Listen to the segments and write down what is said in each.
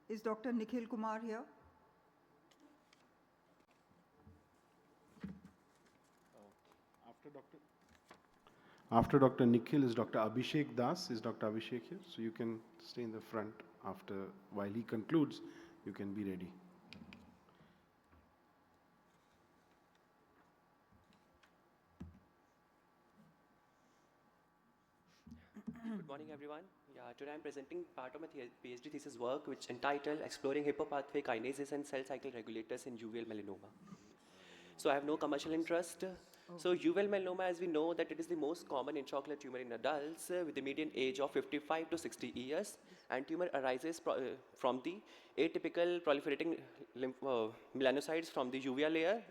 Is Dr. Nikhil Kumar here? After Dr. Nikhil is Dr. Abhishek Das. Is Dr. Abhishek here? So you can stay in the front after, while he concludes, you can be ready. Good morning, everyone. Today I'm presenting part of my PhD thesis work, which entitled Exploring Hippo Pathway Kinases and Cell Cycle Regulators in Uveal Melanoma. So I have no commercial interest. So uveal melanoma, as we know, that it is the most common intraocular tumor in adults with a median age of 55 to 60 years, and tumor arises from the atypical proliferating melanocytes from the uvea layer,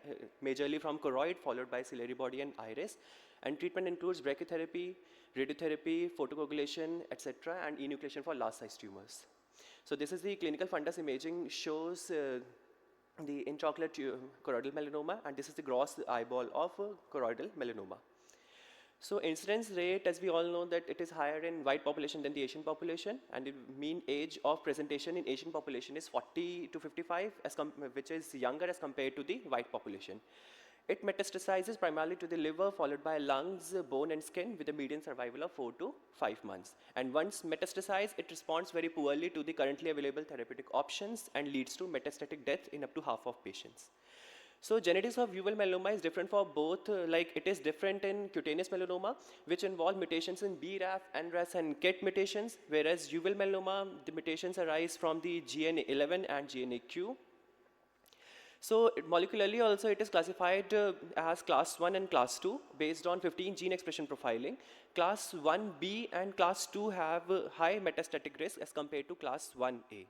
majorly from choroid, followed by ciliary body and iris. And treatment includes brachytherapy, radiotherapy, photocoagulation, etc., and enucleation for large size tumors. So this is the clinical fundus imaging, shows the intraocular choroidal melanoma, and this is the gross eyeball of choroidal melanoma. So incidence rate, as we all know, that it is higher in white population than the Asian population, and the mean age of presentation in Asian population is 40 to 55, which is younger as compared to the white population. It metastasizes primarily to the liver, followed by lungs, bone, and skin, with a median survival of 4 to 5 months. And once metastasized, it responds very poorly to the currently available therapeutic options and leads to metastatic death in up to half of patients. So genetics of uveal melanoma is different for both, like it is different in cutaneous melanoma, which involve mutations in BRAF, NRAS, and KIT mutations, whereas uveal melanoma, the mutations arise from the GNA11 and GNAQ. So molecularly also it is classified as class 1 and class 2 based on 15 gene expression profiling. Class 1B and class 2 have high metastatic risk as compared to class 1A.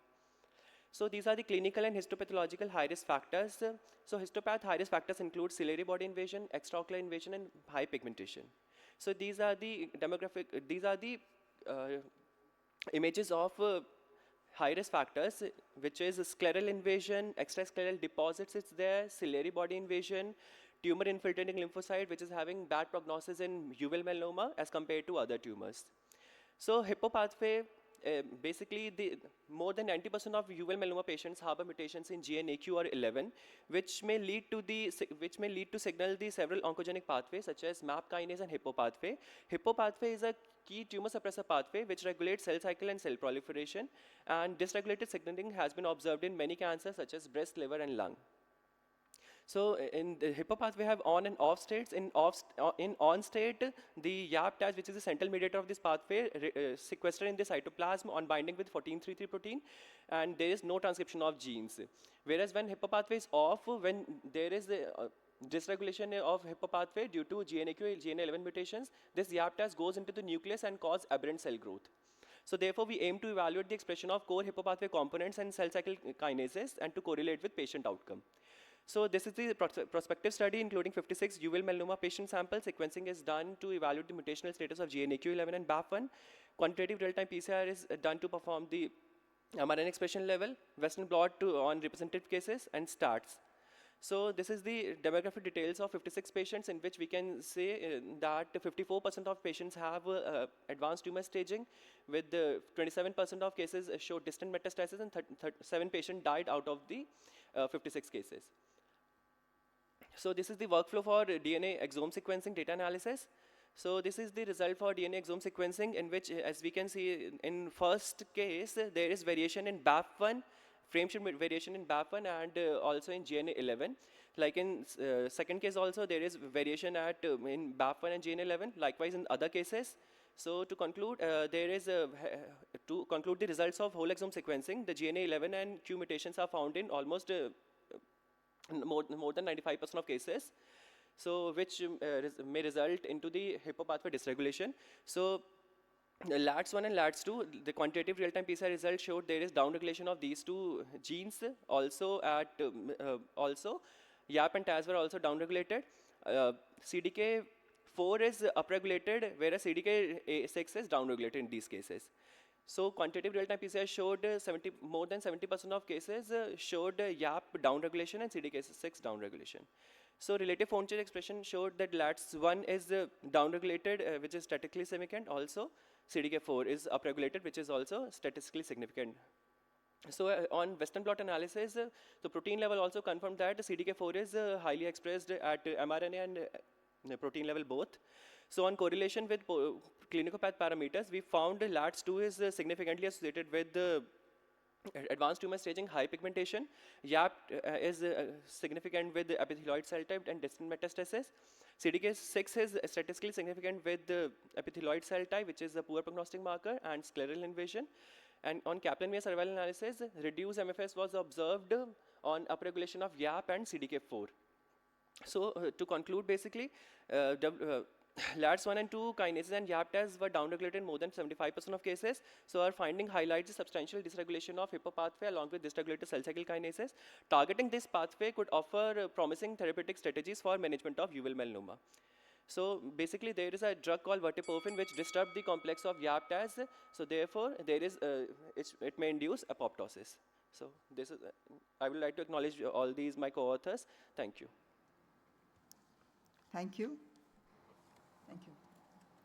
So these are the clinical and histopathological high-risk factors. So histopath high-risk factors include ciliary body invasion, extraocular invasion, and high pigmentation. So these are the images of high-risk factors, which is scleral invasion, extrascleral deposits, it's there, ciliary body invasion, tumor infiltrating lymphocyte, which is having bad prognosis in uveal melanoma as compared to other tumors. So Hippo pathway, basically more than 90% of uveal melanoma patients harbor mutations in GNAQ or 11, which may lead to signal the several oncogenic pathways such as MAP kinase and Hippo pathway. Hippo pathway is a key tumor suppressor pathway which regulates cell cycle and cell proliferation, and dysregulated signaling has been observed in many cancers such as breast, liver, and lung. So in the Hippo pathway, we have on and off states. In on state, the YAP-TAZ, which is the central mediator of this pathway, sequestered in the cytoplasm on binding with 14-3 protein, and there is no transcription of genes. Whereas when Hippo pathway is off, when there is a dysregulation of Hippo pathway due to GNAQ, GNA11 mutations, this YAP-TAZ goes into the nucleus and causes aberrant cell growth. So therefore, we aim to evaluate the expression of core Hippo pathway components and cell cycle kinases and to correlate with patient outcome. So this is the prospective study including 56 uveal melanoma patient samples. Sequencing is done to evaluate the mutational status of GNAQ11 and BAF1. Quantitative real-time PCR is done to perform the mRNA expression level, Western blot on representative cases, and stats. So this is the demographic details of 56 patients, in which we can say that 54% of patients have advanced tumor staging, with 27% of cases show distant metastasis, and 7 patients died out of the 56 cases. So this is the workflow for DNA exome sequencing data analysis. So this is the result for DNA exome sequencing, in which, as we can see in first case, there is variation in BAF1, frame shift variation in BAF1, and also in GNA11. Like in second case also, there is variation in BAF1 and GNA11, likewise in other cases. So to conclude, to conclude the results of whole exome sequencing, the GNA11 and Q mutations are found in almost more than 95% of cases, so which may result into the Hippo pathway dysregulation. So LATS1 and LATS2, the quantitative real-time PCR results showed there is downregulation of these two genes. Also YAP and TAZ were also downregulated. CDK4 is upregulated, whereas CDK6 is downregulated in these cases. So quantitative real-time PCR showed more than 70% of cases showed YAP downregulation and CDK6 downregulation. So relative phone change expression showed that LATS1 is downregulated, which is statistically significant. Also, CDK4 is upregulated, which is also statistically significant. So on Western blot analysis, the protein level also confirmed that CDK4 is highly expressed at mRNA and protein level both. So on correlation with clinical path parameters, we found LATS2 is significantly associated with advanced tumor staging, high pigmentation. YAP is significant with epithelioid cell type and distant metastasis. CDK6 is statistically significant with the epithelioid cell type, which is a poor prognostic marker, and scleral invasion. And on Kaplan-Meier survival analysis, reduced MFS was observed on upregulation of YAP and CDK4. So to conclude, basically, LADS1 and 2 kinases and YAP-TAZ were downregulated in more than 75% of cases. So our finding highlights the substantial dysregulation of Hippo pathway along with dysregulated cell cycle kinases. Targeting this pathway could offer promising therapeutic strategies for management of uveal melanoma. So basically, there is a drug called verteporfin which disturbs the complex of YAP-TAZ. So therefore, there is it may induce apoptosis. So this is I would like to acknowledge all these my co-authors. Thank you. Thank you.